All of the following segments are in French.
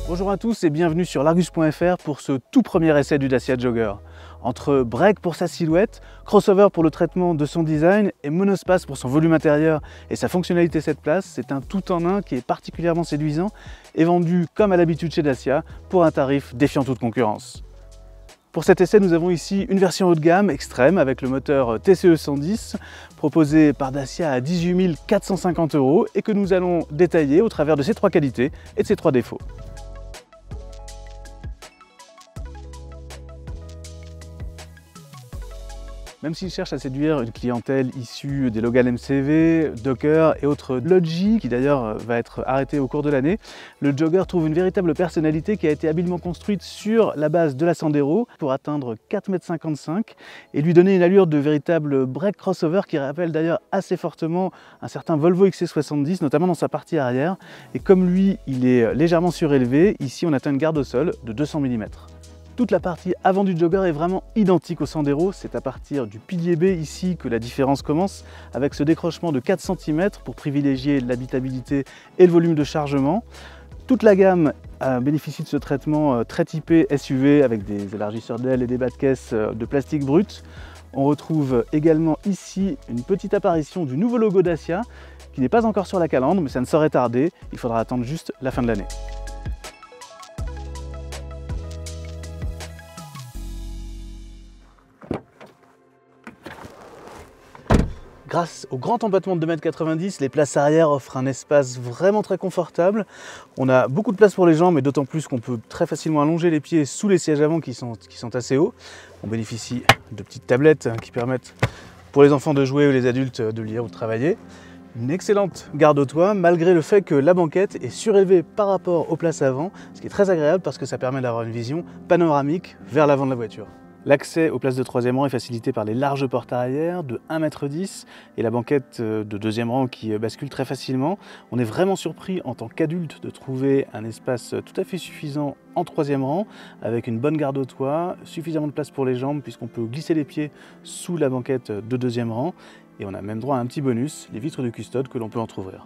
Bonjour à tous et bienvenue sur largus.fr pour ce tout premier essai du Dacia Jogger. Entre break pour sa silhouette, crossover pour le traitement de son design et monospace pour son volume intérieur et sa fonctionnalité 7 places, c'est un tout en un qui est particulièrement séduisant et vendu comme à l'habitude chez Dacia pour un tarif défiant toute concurrence. Pour cet essai, nous avons ici une version haut de gamme extrême avec le moteur TCE 110 proposé par Dacia à 18 450 € et que nous allons détailler au travers de ses trois qualités et de ses trois défauts. Même s'il cherche à séduire une clientèle issue des Logan MCV, Docker et autres Logi, qui d'ailleurs va être arrêté au cours de l'année, le Jogger trouve une véritable personnalité qui a été habilement construite sur la base de la Sandero pour atteindre 4,55 m et lui donner une allure de véritable break crossover qui rappelle d'ailleurs assez fortement un certain Volvo XC70, notamment dans sa partie arrière. Et comme lui, il est légèrement surélevé, ici on atteint une garde au sol de 200 mm. Toute la partie avant du Jogger est vraiment identique au Sandero, c'est à partir du pilier B ici que la différence commence, avec ce décrochement de 4 cm pour privilégier l'habitabilité et le volume de chargement. Toute la gamme bénéficie de ce traitement très typé SUV avec des élargisseurs d'ailes et des bas de caisse de plastique brut. On retrouve également ici une petite apparition du nouveau logo Dacia qui n'est pas encore sur la calandre, mais ça ne saurait tarder, il faudra attendre juste la fin de l'année. Grâce au grand empattement de 2,90 m, les places arrière offrent un espace vraiment très confortable. On a beaucoup de place pour les jambes, mais d'autant plus qu'on peut très facilement allonger les pieds sous les sièges avant qui sont assez hauts. On bénéficie de petites tablettes qui permettent pour les enfants de jouer ou les adultes de lire ou de travailler. Une excellente garde au toit, malgré le fait que la banquette est surélevée par rapport aux places avant, ce qui est très agréable parce que ça permet d'avoir une vision panoramique vers l'avant de la voiture. L'accès aux places de troisième rang est facilité par les larges portes arrière de 1,10 m et la banquette de deuxième rang qui bascule très facilement. On est vraiment surpris en tant qu'adulte de trouver un espace tout à fait suffisant en troisième rang avec une bonne garde au toit, suffisamment de place pour les jambes puisqu'on peut glisser les pieds sous la banquette de deuxième rang et on a même droit à un petit bonus, les vitres de custode que l'on peut entrouvrir.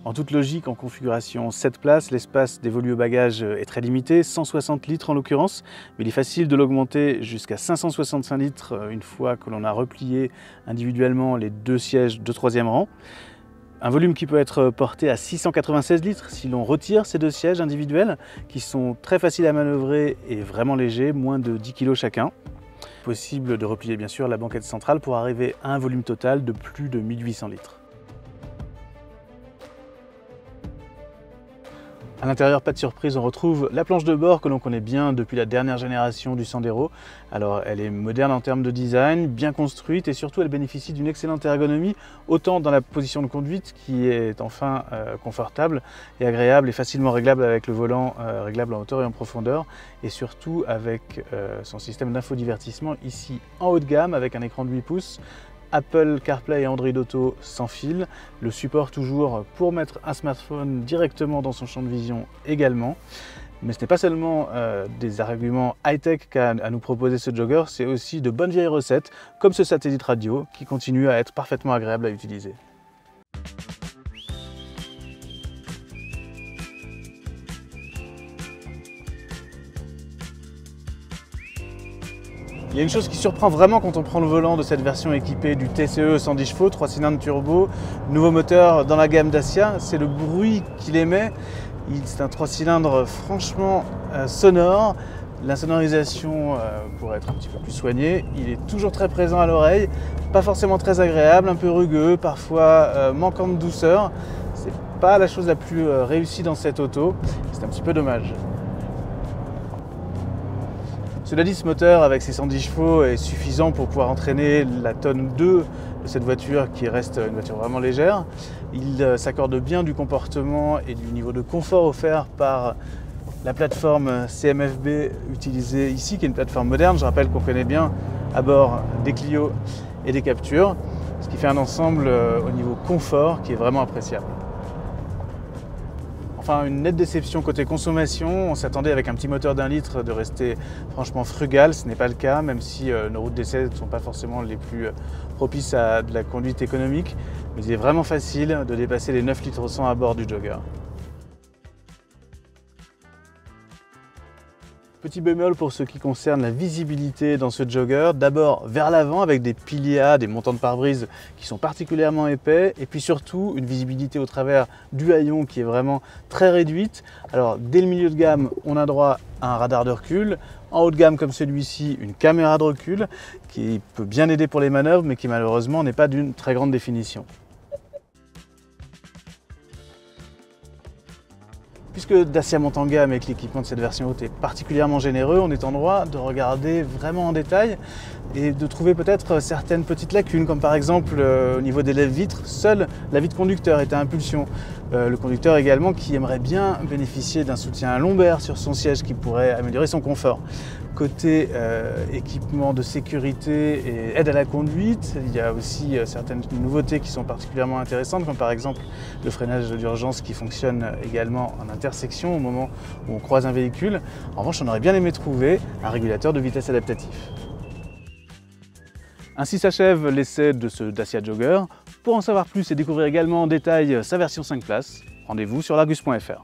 En toute logique, en configuration 7 places, l'espace dévolu au bagage est très limité, 160 litres en l'occurrence, mais il est facile de l'augmenter jusqu'à 565 litres une fois que l'on a replié individuellement les deux sièges de troisième rang. Un volume qui peut être porté à 696 litres si l'on retire ces deux sièges individuels qui sont très faciles à manœuvrer et vraiment légers, moins de 10 kg chacun. Possible de replier bien sûr la banquette centrale pour arriver à un volume total de plus de 1800 litres. À l'intérieur, pas de surprise, on retrouve la planche de bord que l'on connaît bien depuis la dernière génération du Sandero. Alors elle est moderne en termes de design, bien construite et surtout elle bénéficie d'une excellente ergonomie, autant dans la position de conduite qui est enfin confortable et agréable et facilement réglable avec le volant réglable en hauteur et en profondeur et surtout avec son système d'infodivertissement ici en haut de gamme avec un écran de 8 pouces. Apple CarPlay et Android Auto sans fil, le support toujours pour mettre un smartphone directement dans son champ de vision également. Mais ce n'est pas seulement des arguments high-tech qu'a à nous proposer ce Jogger, c'est aussi de bonnes vieilles recettes comme ce satellite radio qui continue à être parfaitement agréable à utiliser. Il y a une chose qui surprend vraiment quand on prend le volant de cette version équipée du TCE 110 chevaux, 3 cylindres turbo, nouveau moteur dans la gamme Dacia, c'est le bruit qu'il émet. C'est un 3 cylindres franchement sonore. L'insonorisation pourrait être un petit peu plus soignée. Il est toujours très présent à l'oreille, pas forcément très agréable, un peu rugueux, parfois manquant de douceur. C'est pas la chose la plus réussie dans cette auto, c'est un petit peu dommage. Cela dit, ce moteur avec ses 110 chevaux est suffisant pour pouvoir entraîner la tonne 2 de cette voiture qui reste une voiture vraiment légère. Il s'accorde bien du comportement et du niveau de confort offert par la plateforme CMFB utilisée ici, qui est une plateforme moderne. Je rappelle qu'on connaît bien à bord des Clio et des Capture, ce qui fait un ensemble au niveau confort qui est vraiment appréciable. Enfin, une nette déception côté consommation. On s'attendait avec un petit moteur d'1 litre de rester franchement frugal. Ce n'est pas le cas, même si nos routes d'essai ne sont pas forcément les plus propices à de la conduite économique. Mais il est vraiment facile de dépasser les 9 litres 100 à bord du Jogger. Petit bémol pour ce qui concerne la visibilité dans ce jogger, d'abord vers l'avant avec des piliers A, des montants de pare-brise qui sont particulièrement épais, et puis surtout une visibilité au travers du haillon qui est vraiment très réduite. Alors dès le milieu de gamme, on a droit à un radar de recul, en haut de gamme comme celui-ci, une caméra de recul qui peut bien aider pour les manœuvres mais qui malheureusement n'est pas d'une très grande définition. Puisque Dacia monte en gamme et que l'équipement de cette version haute est particulièrement généreux, on est en droit de regarder vraiment en détail et de trouver peut-être certaines petites lacunes, comme par exemple au niveau des lève-vitres, seule la vitre conducteur est à impulsion. Le conducteur également qui aimerait bien bénéficier d'un soutien lombaire sur son siège qui pourrait améliorer son confort. Côté équipement de sécurité et aide à la conduite, il y a aussi certaines nouveautés qui sont particulièrement intéressantes, comme par exemple le freinage d'urgence qui fonctionne également en intersection au moment où on croise un véhicule. En revanche, on aurait bien aimé trouver un régulateur de vitesse adaptatif. Ainsi s'achève l'essai de ce Dacia Jogger. Pour en savoir plus et découvrir également en détail sa version 5 places, rendez-vous sur largus.fr.